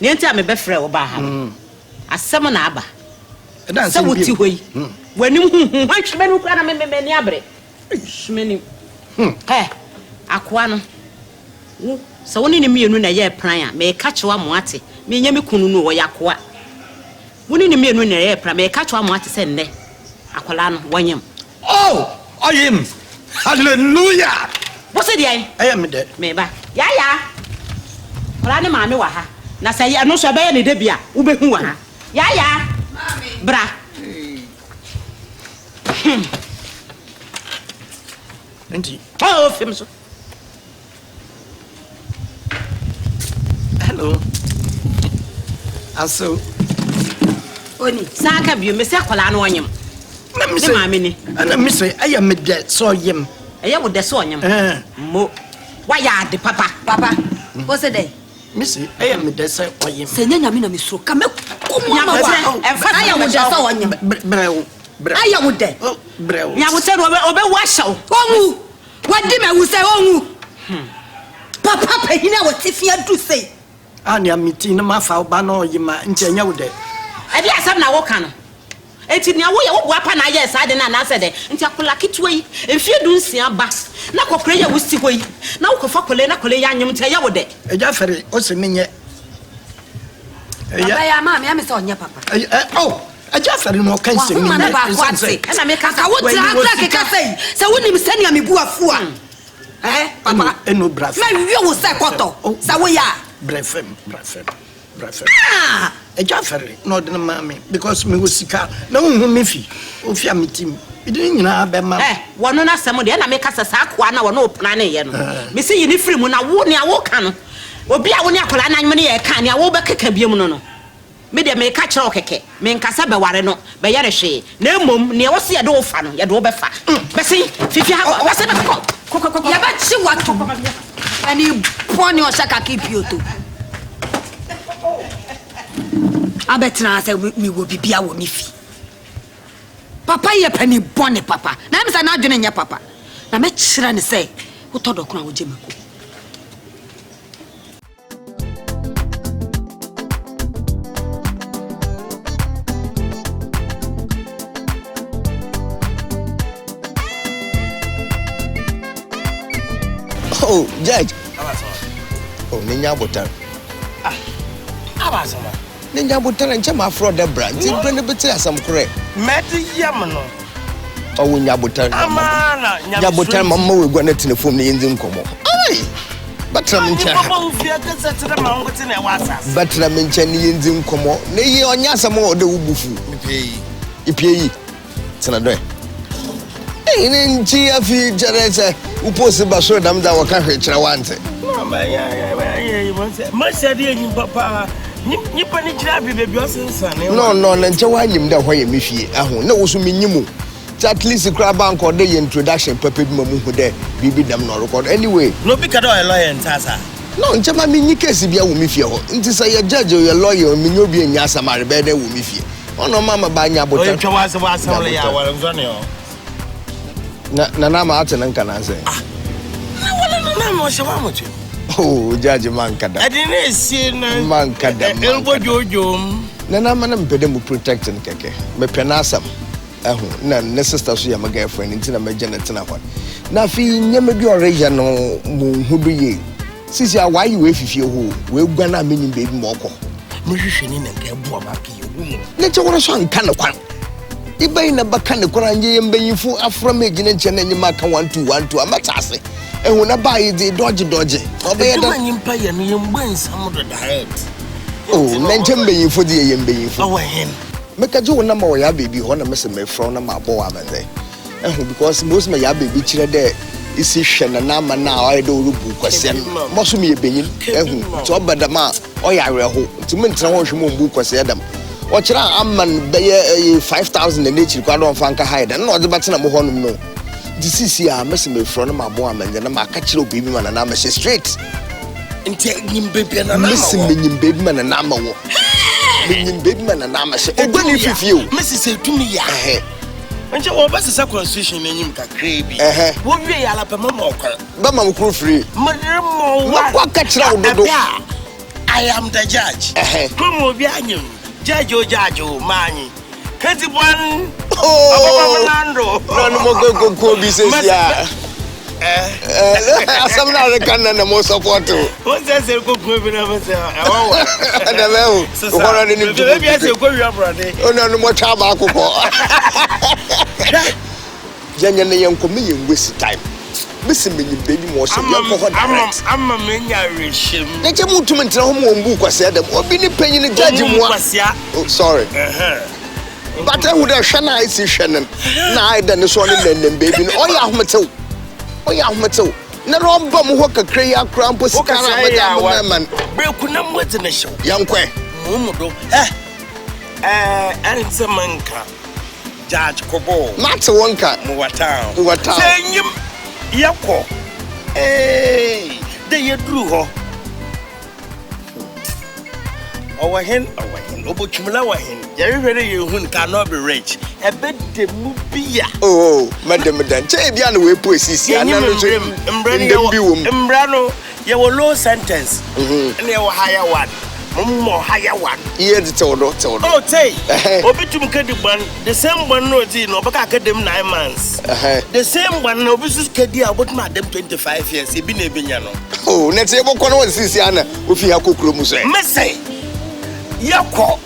Niente a me be frɛ wo ba ha. Asɛm na aba. Sɛ woti hɔ yi. W'anim hwehwɛ no kra na me ni abre. Hwemani. Akoa no. Wo sɛ woni ne mienu na yɛ plan a me ka kyewa mo ate. Me nya me kunu no wo yakoa. Woni ne mienu na yɛ plan me ka kyewa mo ate sɛ nnɛ. Akola no wonyem. Oh, I am. Hallelujah. What's it? I am dead. Meba. Ya. Ola ne maame wa ha. Na say ya no so be ya ne debia. Wo be hu wa ha. Ya. Mami. Bra. Auntie. Oh, film so. Hello. Also. Oni, saka bi me se akola no onyem. Na me say maame ni. Na me say I am dead so yem. Eye wo de so onyem. Mo. Wa ya de papa. What's it day? Missy, I am the same. Senya nyame na mesuro ka Nyame aya wo de so wonyem. Brew. Aya wo de. Brew. Nya wo se no obe wa hyew. Onwu. Wadi me wu se onwu. Papa pehina wo tifia du sei. Ani amiti na mafa ba no yima nche nya wo de. E bi asam na wo ka no. Enti nia wo ye wo boapa na ye sa de na na se de. Enti akola kitwe yi, emfie du nsia ba. Na kokore ye wo si hɔ yi. Na wo kofa kole na kole ya nyem ntia ye wo de. Eja fere o se menye. Papa ya ma me amese onye papa. Oh, eja fere no kan se menye. Na ba kwate. Na me ka wo tra ke ka sei. Se wonim sania me buafu a. Papa. Eno braf. Na wi wo se koto. Sa wo ya. Brefem. Eja fere no de na mama because me wo sika na hu me fi. Ofi amitim. Idin nyina be ma. Wono na asɛm de na me kasa saa akoa na wono opna na ye no. Me se yini firi mu na wo ne awo ka no. Obi a wo ne akola na nyem ne ye ka ne awo be keka biem no. Me de me ka kyerɛ o keke. Me nkasa be ware no be yare hwe. Na emom ne wo se ye de wo fa no ye de wo be fa. Be se fifi ha ba se be ko. Ya ba chi wato. Ani poni o shaka ki bioto. Abetra say me wo bibia wo me fi. Papa ye pani bone papa. Na me say na adwene nya papa. Na me kyerɛ ne say wo todo kona wo gemeko. Oh, Judge. Oh, Ninya Botan. Abasama. Ninya Botan and Chama Fraud the brand. It's been a bit as some correct. Meti Yamano. Oh, Yabotan. Amana. Yabotan, Mamma will go net in the phone the Indian Kobo. Aye. But I'm in Indian Komo. Nay, on Yasamo, the Ubufu. Ipi. Senador. In GFE Jareza, who posted Basho Dam that were carried to want it. No, and Jawayim that way, Miffy. I won't know so minimu. At least the crab bank or the introduction, Pepe Mamu, there, Bibi Dam no record anyway. No Picado, a lawyer and Tasa. No, Jama Minikes, if you are Miffy. It is a judge or a lawyer, Minobi and Yasa Maribede with Miffy. Oh, no, Mamma Banya, but I was only our Nana and can I say? Oh, Judge Mancada. I didn't see Mancada. Elbow Jojo. Nana Manam Pedemu protecting Keke. Me penasam. Na sister so my girlfriend in Tina Majanet na one. Na fi nyame bi oreja no mu hubiye. Sisi a why you if you who we gwana meaning baby moko. Me hwehwe ni na nka bu amaki yo. Na che woro so anka na kwan. Ibai na baka ne kora nye mbayinfu afra megine nche na nyima ka 1212 amatase. Ehu na bai de dodge. Obey da nyimpa ye no yemgbe nsam do direct. Oh, na nche mbayinfu de ye mbayinfu. Oh hen. Make a number or ya baby, one of Mr. Mayfro, and my boy, because most of my ya baby children there is Shan and Nama now. I do question. Most of me being to up by the ma or ya to mention one book was Adam. Or Amman Bay 5,000 in each quad on Fanka Hyde and not the button of one no. This is here, Mr. Mayfro, and my boy, and then I'm a catch your baby man and I'm a straight. And take him baby and I'm missing baby man and I'm a big man and I'm a say, oh, if you, Mrs. say to me, and you always a constitution in him, crazy. What we are up a mocker, but I'm crew free. What catch out the door? I am the judge. Come on, Bianum. Judge, Mani. Can't you one? Oh, no, Kobe says, yeah. Some now the can and the most support too. What's that? Good moving over there. Oh, no more tobacco. Genuinely, young comedian waste time. Listen, baby, more so. I'm a miniation. Let you move to maintain home on book was said, or be the penny in the judge. Oh, sorry. But I would have Shanna, I see Shannon. Now I done the swan and baby. Oh, yeah, Mato. Oh, yeah, Mato. No wrong bum walk a cray out crampus. Man, Breakunam what's in the show. Young Quay. Mumudo. Answer Manka. Judge Kobo. Matter one cat. What town? What town? Yako. Hey, there you drew her. Our hen, Obochumla, you're ready, you cannot be rich. A bit the movie. Oh, Madam, Chabian, we put Sissi and Embrano, you were low sentence, and you were higher one. More higher one. Here the total. Oh, say, Obitum Kediban, the same one no tea, no, but I get them 9 months. The same one, no, Mrs. Kedia, but madam 25 years, he been a binyano. Oh, let's say, what was Sisiana, if you have Kukumus? Messay, Yako.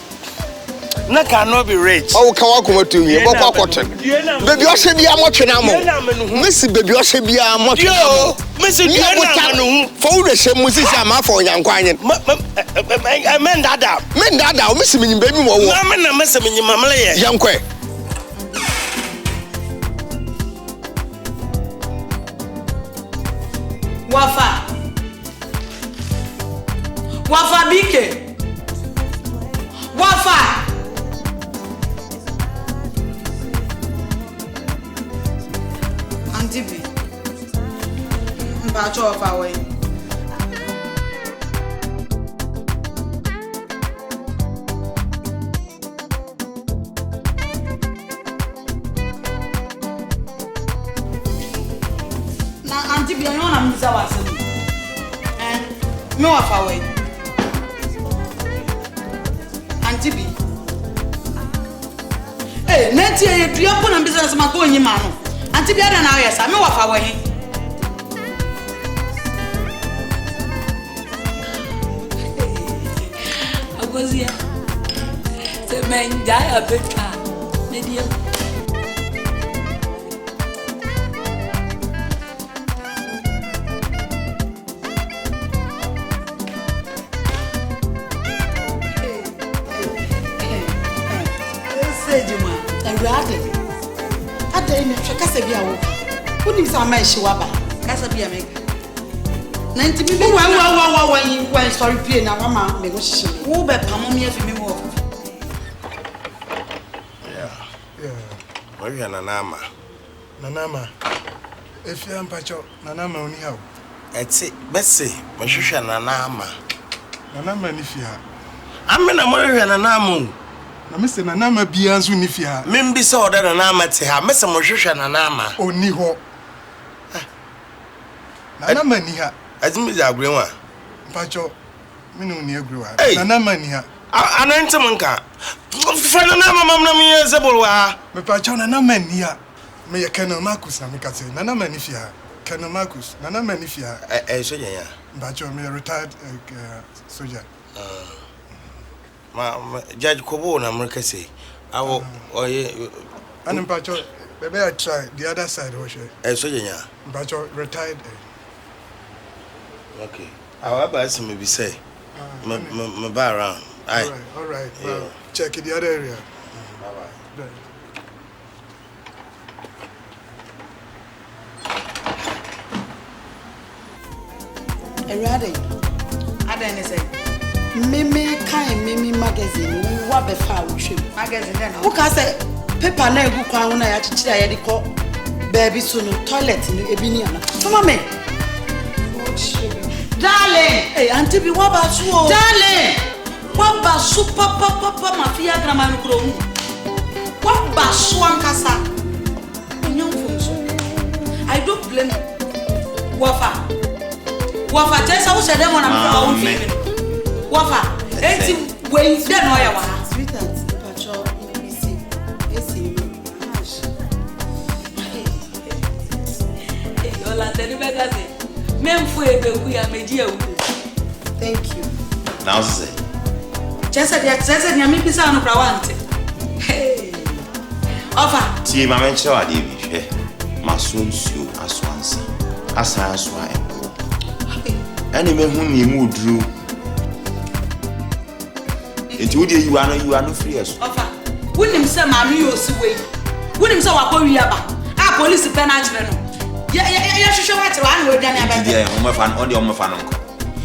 No cannot be rich. Oh, come to me, Bob Cotton. Baby, I should be a much enamel. Missy, baby, I should be a much. Yo, Missy, for the same music, I'm for young quiet. Men that, Missy, baby, I'm missing in Mamma, young quay. Wafa Bike. Wafa. Antibi. Mbacho Wafa way. Na Antibi anyona mbiza wasemi. Me Wafa way. Antibi. Eh, neti e dua po na business ma ko nyima no. Antibi ada na we sa me Wafa we. Agozia. Se menja ya beka. Media. Kasa bia wo unim sa ma ehye waba kasa bia mega na ntimi bi wa sorry pay na mama me go hye wo be pamo me afi me wo Maria nanama Efia mpacho nanama oni hawo eti bese mahwehwe nanama ni fia amena Maria nanama na mese nanama bia nso ni fia membi se oda nanama te ha mese mohwehwe nanama oni ho nanama ni ha azimi za agrenwa mpacho minu ni agrewa nanama ni ha anante manka fa nanama mamna mi yezebulwa me pacho nanama ni ha me ye kana Marcus na me kase nanama ni fia kana Marcus nanama ni fia soja ya mpacho me retired soldier Judge Kobo na America say awo oye and mpacho maybe I try the other side wo she soja ya mpacho retired okay our boss may be say my bar around all right well, check the other area bye Ready? I didn't say. Mimi kind Mimi magazine. What be far with you? Magazine then. Who can say paper na egu kwa una ya chichira ya diko baby sunu toilet ni ebini ana. Come on me. Darling, hey auntie bi wa ba su o. Darling. Wa ba su papa mafia grama no kuro hu. Wa ba su ankasa. Onyo mfumso. I don't blame Wafa. Wafa tesa wo se dem na me ba won fi. Wafa, eti we dey no ya wa. Sweetheart, pacho, see. Esi. Yola tell me that say. Memfu ebeku ya meji ewu. Thank you. Now say. Chese dia mi bisa no pra wante. Hey. Ofa. Ti ma menche wa de bi hwe. Maso nsuo aso ansa. Asa aso a ebo. Ani me hu ni mu duru. Enti wo de you are no free eso. Ofa. Wonim se ma mi yo si we. Wonim se wa ko wi aba. Ah police pe na ajere no. Ya hwehwe wa te wa na odwane aba. Yeah, o me fa no, o de o me fa no nko.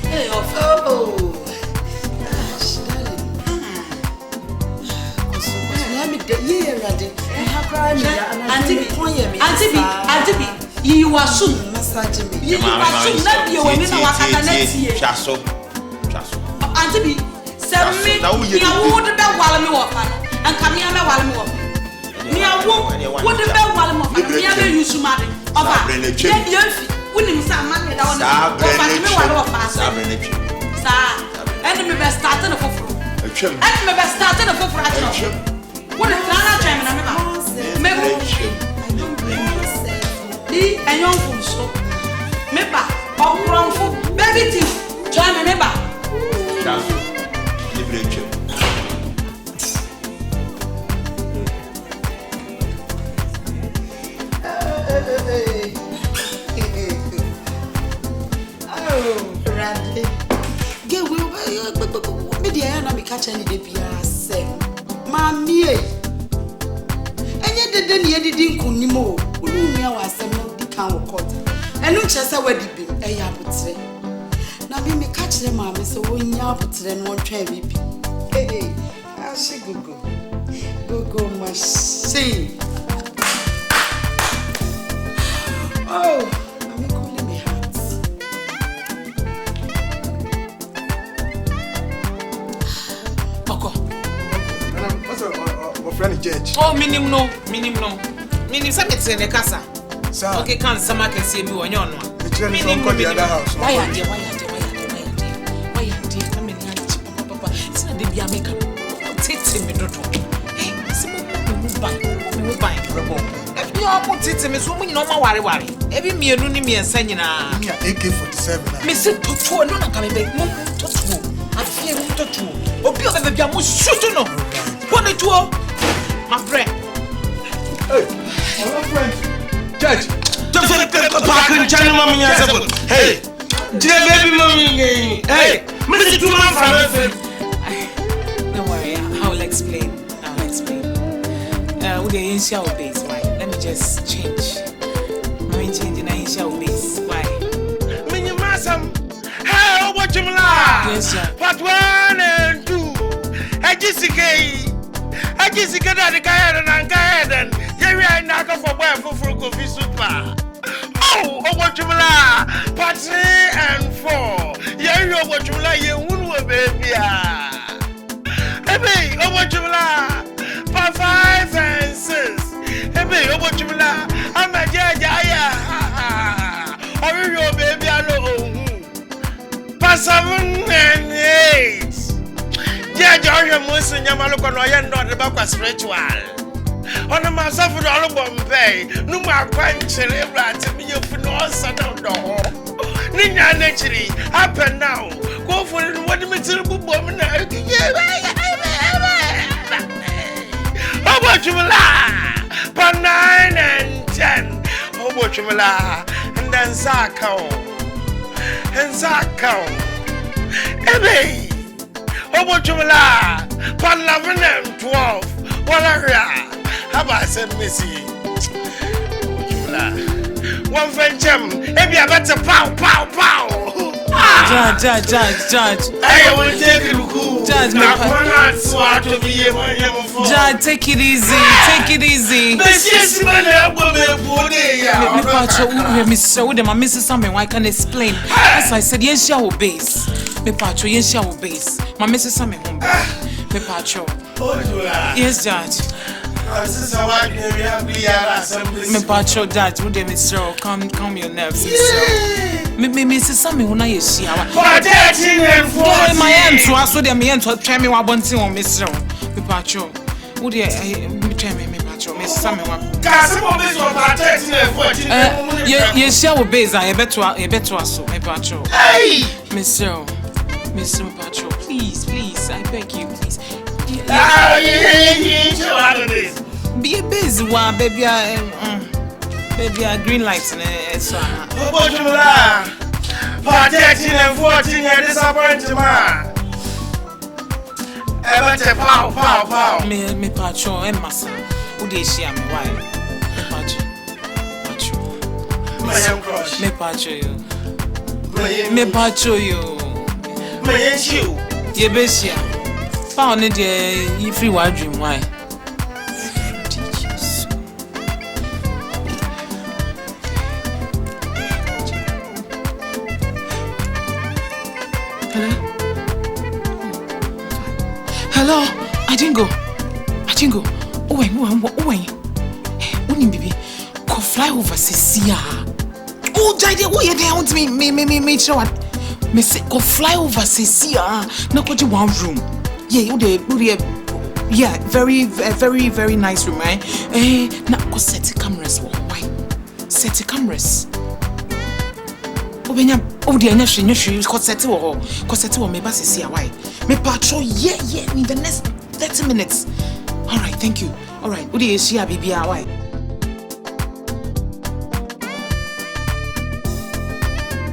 Hey, Ofa. Oh. Auntie, you are soon. Massage me. You are soon. Not you when you are at the Chasso. Auntie, send me. You would be while me walk and come here while me walk. Me, I would be while me walk. Me, I will use money. Wouldn't some money down enemy best starting a foot. Enemy best starting a foot. What is Lana German? Me and young fool so. Member, or wrong fool, baby teeth. Join me, member. Oh, Randy. Get will be the air, and catch any day. Mammy, and yet the day didn't kunimo, who knew our seminal decount court. And no chess I would be a yaput. Now be me catch them, mammy, so when yaput then won't try me. Hey, I'll see go, must sing. Oh, I'm calling me hearts. Friend Judge. Oh, minimum no. Minim say it's in the casa. Okay, can some can see me on your one. Minimum from the other house. Why are you? Come in here, papa. It's not the Biamica. Take me to do. Hey, some move by. If you are put it to me, so we no more worry. Every me and me and sending AK-47. Miss it to no coming back. No, I fear to two. Or be of the Biamu shoot no. What it to my friend. Hey, our friend. Judge. Don't forget the park and channel, mommy. Hey, dear baby, mommy. Hey, Mr. Tuman from Don't worry, I'll explain. With the initial base, why? Let me just change. I'm changing the initial base. Why? Minimasum. How what you like? Yes, sir. Part 1 and 2. I just get out the guy and here I knock for Kofi super. Oh, what you like? Part 3 and 4. Yeah, what you like? You won't baby. Hey, oh, what you like? Part 5 and 6. Hey, oh, what you like? I'm a judge. Oh, your baby, I know. Part 7 and 8. Georgia Musin Yamaloko no yendo the back spiritual. On a myself with all of Bombay, no more quite celebrate to me if no saddle door. Nina naturally, happen now. Go for it, what the material woman. How about you, La? But 9 and 10. How about you, La? And then Sako. Ebay. How about you, La? Part 11 and 12. What are ya? How about Saint Missy? One friend, Jim. Maybe I better pow. Judge. I will take it cool. Judge, take it easy. My Mrs. Salmon, I can explain. As I said, yes, she will base. Me patro, yes, she will base. My Mrs. Salmon, me patro. Yes, Judge. Me patro, Judge, would they miss calm your nerves, miss Me sisa me hona ye sia wa. For 13 and 14. My aunt to aso de me aunt to try me wa bontin on me sro. Me pacho. Wo de me try me pacho. Me sisa me wa. Kasi mo base for 13 and 14. Ye sia wo base a ye beto aso me pacho. Hey! Me sro pacho. Please, I beg you, please. Be a busy one, baby. Baby, green lights and so on. For 13 and 14, you're disappointed, man. Ever pow. Me pacho, and massa. Who did she am why? Me pacho you. Me pacho you. Ye besia. Found it ye free wild dream why? Hello, I didn't go. Oh, wait. When baby, go fly over Cecilia. Oh, Jide, oh, yeah, they want me, sure what? Me say, go fly over Cecilia. No, go to one room. Yeah, yeah, very nice room, right? Now go set the cameras. Why? Set the cameras. Oh, dear, no, she go set it or maybe Cecilia, why? Me patrol, yeah, in the next 30 minutes. All right, thank you. All right, what do you see, baby? Why?